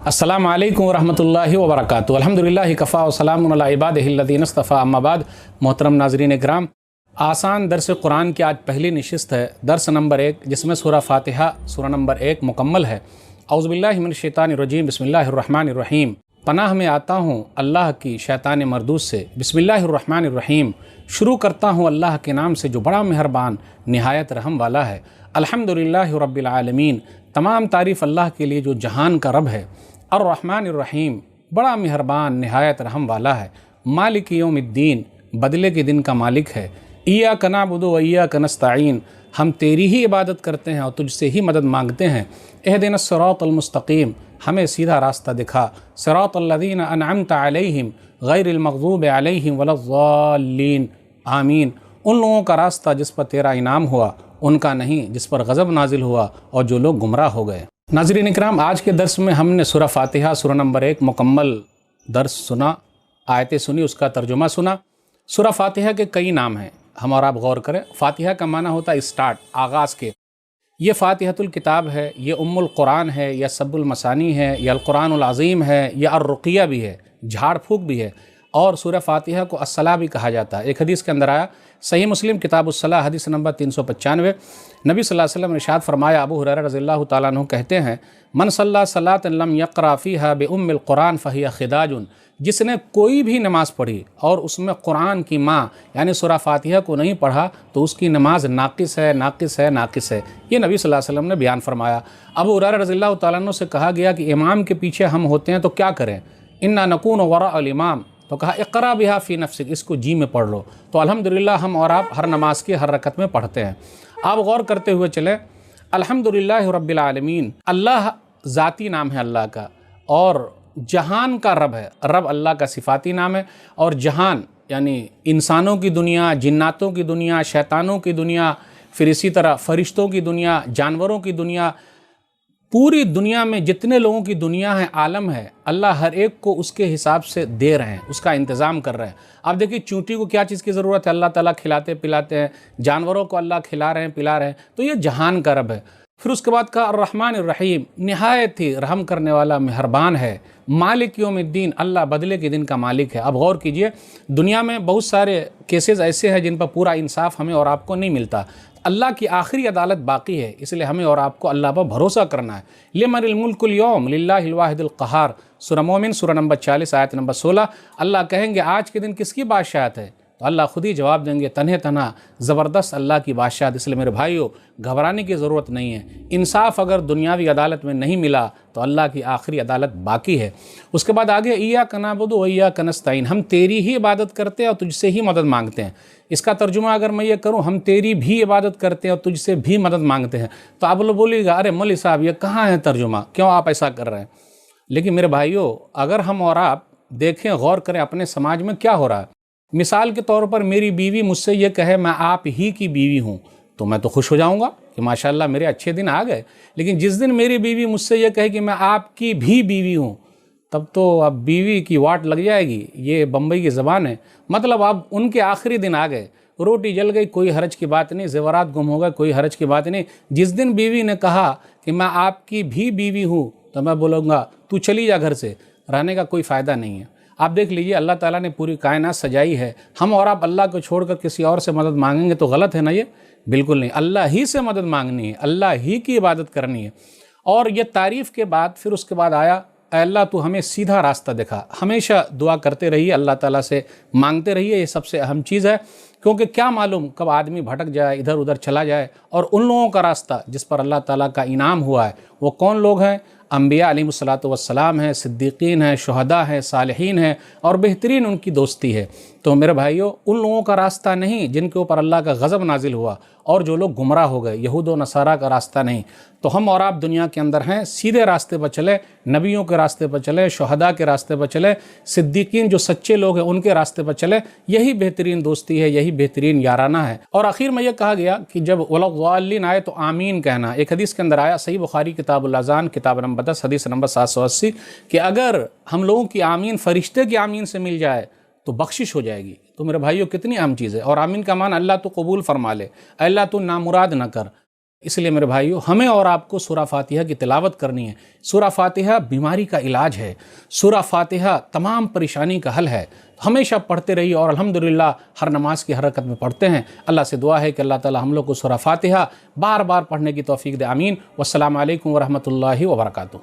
अस्सलामु अलैकुम वरहमतुल्लाहि वबरकातुहू। अल्हम्दुलिल्लाहि कफ़ा व सलामुन अला इबादिहिल्लज़ीना इस्तफ़ा, अम्मा बाद। मोहतरम नाज़रीन इकराम, आसान दर्स कुरान की आज पहली नशिस्त है, दर्स नंबर 1, जिसमें सूरह फ़ातिहा सूरह नंबर 1 मुकम्मल है। औज़ुबिल्लाहि मिनश शैतानिर रजीम, बिस्मिल्लाहिर रहमानिर रहीम। पनाह में आता हूँ अल्लाह की शैतान मरदूस से। बिस्मिल्लाहिर रहमानिर रहीम। शुरू करता हूँ अल्लाह के नाम से जो बड़ा मेहरबान निहायत रहम वाला है। अल्हम्दुलिल्लाहि रब्बिल आलमीन। तमाम तारीफ़ अल्लाह के लिए जो जहान का रब है। अर्रहमानिर रहीम, बड़ा मेहरबान निहायत रहम वाला है। मालिक यौमिद्दीन, बदले के दिन का मालिक है। इय्याका नअबुदु व इय्याका नस्तईन, हम तेरी ही इबादत करते हैं और तुझसे ही मदद मांगते हैं। इहदिनस सिरातल मुस्तकीम, हमें सीधा रास्ता दिखा। सिरातल्लज़ीना अनअमता अलैहिम गैरिल मग़ज़ूबि अलैहिम वलज़्ज़ाल्लीन, आमीन। उन लोगों का रास्ता जिस पर तेरा इनाम हुआ, उनका नहीं जिस पर गज़ब नाजिल हुआ और जो लोग गुमराह हो गए। नाज़रीन इकराम, आज के दर्स में हमने सूरह फ़ातिहा सूरह नंबर 1 मुकम्मल दर्स सुना, आयतें सुनी, उसका तर्जुमा सुना। सूरह फ़ातिहा के कई नाम हैं, हम और आप गौर करें। फ़ातिहा का माना होता है स्टार्ट, आगाज़ के। ये फ़ातिहतुल किताब है, ये उम्मुल कुरान है, या सब्बुल मसानी है, या अल कुरानुल अज़ीम है, या अर्रुक़िया भी है, झाड़ फूँक भी है। और सूरह फ़ातिहा को अस्सला भी कहा जाता है। एक हदीस के अंदर आया, सही मुस्लिम किताबुस्सलाह हदीस नंबर 395, नबी सल्लल्लाहु अलैहि वसल्लम ने इरशाद फरमाया, अबू हुरैरा रज़ियल्लाहु ताला अन्हु कहते हैं, मन सल्ला सलातन लम यक़रा फ़ीहा बिउम्मिल कुरान फ़हिया ख़िदाजुन, जिसने कोई भी नमाज़ पढ़ी और उसमें कुरान की माँ यानी सूरह फ़ातिहा को नहीं पढ़ा तो उसकी नमाज नाक़िस है, नाक़िस है, नाक़िस है। ये नबी सल्लल्लाहु अलैहि वसल्लम ने बयान फरमाया। अबू हुरैरा रज़ियल्लाहु ताला अन्हु से कहा गया कि इमाम के पीछे हम होते हैं तो क्या करें? इन्ना नकूनु वराअल इमाम, तो कहा इक़रा बिहा फ़ी नफ़्सिक, इसको जी में पढ़ लो। तो अल्हम्दुलिल्लाह हम और आप हर नमाज की हर रकत में पढ़ते हैं। आप गौर करते हुए चले, अल्हम्दुलिल्लाहि रब्बिल आलमीन, अल्लाह ज़ाती नाम है अल्लाह का, और जहान का रब है। रब अल्लाह का सिफ़ाती नाम है, और जहान यानी इंसानों की दुनिया, जिन्नातों की दुनिया, शैतानों की दुनिया, फिर इसी तरह फ़रिश्तों की दुनिया, जानवरों की दुनिया, पूरी दुनिया में जितने लोगों की दुनिया है, आलम है, अल्लाह हर एक को उसके हिसाब से दे रहे हैं, उसका इंतज़ाम कर रहे हैं। अब देखिए, चूंटी को क्या चीज़ की ज़रूरत है, अल्लाह ताला खिलाते पिलाते हैं। जानवरों को अल्लाह खिला रहे हैं, पिला रहे हैं, तो ये जहान का रब है। फिर उसके बाद कहा अर्रहमानिर रहीम, निहायत ही रहम करने वाला मेहरबान है। मालिक यौमिद्दीन, अल्लाह बदले के दिन का मालिक है। अब गौर कीजिए, दुनिया में बहुत सारे केसेस ऐसे हैं जिन पर पूरा इंसाफ हमें और आपको नहीं मिलता। अल्लाह की आखिरी अदालत बाकी है, इसलिए हमें और आपको अल्लाह पर भरोसा करना है। लिमनिल मुल्कुल यौम लिल्लाहिल वाहिदिल क़हार, सूरह मोमिन सूरह नंबर 40 आयत नंबर 16। अल्लाह कहेंगे आज के दिन किसकी बादशाहत है, तो अल्लाह खुद ही जवाब देंगे, तन्हे तना ज़बरदस्त अल्लाह की बादशाहत। इसलिए मेरे भाइयों, घबराने की ज़रूरत नहीं है। इंसाफ अगर दुनियावी अदालत में नहीं मिला तो अल्लाह की आखिरी अदालत बाकी है। उसके बाद आगे, इय्याका नअबुदु व इय्याका नस्तईन, हम तेरी ही इबादत करते हैं और तुझसे ही मदद मांगते हैं। इसका तर्जुमा अगर मैं ये करूँ, हम तेरी भी इबादत करते हैं और तुझसे भी मदद मांगते हैं, तो आप लोग बोलिएगा, अरे मौलवी साहब ये कहाँ है तर्जुमा, क्यों आप ऐसा कर रहे हैं? लेकिन मेरे भाइयों, अगर हम और आप देखें, गौर करें अपने समाज में क्या हो रहा है। मिसाल के तौर पर मेरी बीवी मुझसे ये कहे मैं आप ही की बीवी हूँ, तो मैं तो खुश हो जाऊँगा कि माशाल्लाह मेरे अच्छे दिन आ गए। लेकिन जिस दिन मेरी बीवी मुझसे ये कहे कि मैं आपकी भी बीवी हूँ, तब तो अब बीवी की वाट लग जाएगी। ये बम्बई की ज़बान है, मतलब अब उनके आखिरी दिन आ गए। रोटी जल गई, कोई हरज की बात नहीं, ज़ेवरात गुम हो गए, कोई हरज की बात नहीं। जिस दिन बीवी ने कहा कि मैं आपकी भी बीवी हूँ, तो मैं बोलूँगा तू चली जा घर से, रहने का कोई फ़ायदा नहीं है। आप देख लीजिए, अल्लाह ताला ने पूरी कायनात सजाई है, हम और आप अल्लाह को छोड़कर किसी और से मदद मांगेंगे तो गलत है ना? ये बिल्कुल नहीं, अल्लाह ही से मदद मांगनी है, अल्लाह ही की इबादत करनी है। और ये तारीफ़ के बाद फिर उसके बाद आया, अल्लाह तू हमें सीधा रास्ता दिखा। हमेशा दुआ करते रहिए, अल्लाह ताला से मांगते रहिए, ये सबसे अहम चीज़ है। क्योंकि क्या मालूम कब आदमी भटक जाए, इधर उधर चला जाए। और उन लोगों का रास्ता जिस पर अल्लाह ताला का इनाम हुआ है, वो कौन लोग हैं? अम्बिया अलैहिमुस्सलातु वस्सलाम हैं, सिद्दीक़ीन हैं, शुहदा हैं, सालिहीन हैं, और बेहतरीन उनकी दोस्ती है। तो मेरे भाइयों, उन लोगों का रास्ता नहीं जिनके ऊपर अल्लाह का गज़ब नाजिल हुआ और जो लोग गुमराह हो गए, यहूद व नसारा का रास्ता नहीं। तो हम और आप दुनिया के अंदर हैं, सीधे रास्ते पर चले, नबियों के रास्ते पर चले, शुहदा के रास्ते पर चले, सिद्दीक़ीन जो सच्चे लोग हैं उनके रास्ते पर चले। यही बेहतरीन दोस्ती है, यही बेहतरीन याराना है। और आखिर में यह कहा गया कि जब वलज़्ज़ाल्लीन आए तो आमीन कहना। एक हदीस के अंदर आया, सही बुखारी किताबुल अज़ान किताब नंबर 10 हदीस नंबर 780, कि अगर हम लोगों की आमीन फरिश्ते की आमीन से मिल जाए तो बख्शिश हो जाएगी। तो मेरे भाइयों, कितनी अहम चीज़ है। और आमीन का मान अल्लाह तो कबूल फरमा ले, अल्लाह तो नामुराद न कर। اس لیے میرے بھائیو ہمیں اور آپ کو سورہ فاتحہ کی تلاوت کرنی ہے۔ سورہ فاتحہ بیماری کا علاج ہے، سورہ فاتحہ تمام پریشانی کا حل ہے، ہمیشہ پڑھتے رہیے اور الحمدللہ ہر نماز کی حرکت میں پڑھتے ہیں۔ اللہ سے دعا ہے کہ اللہ تعالی ہم لوگ کو سورہ فاتحہ بار بار پڑھنے کی توفیق دے، آمین۔ والسلام علیکم ورحمۃ اللہ وبرکاتہ۔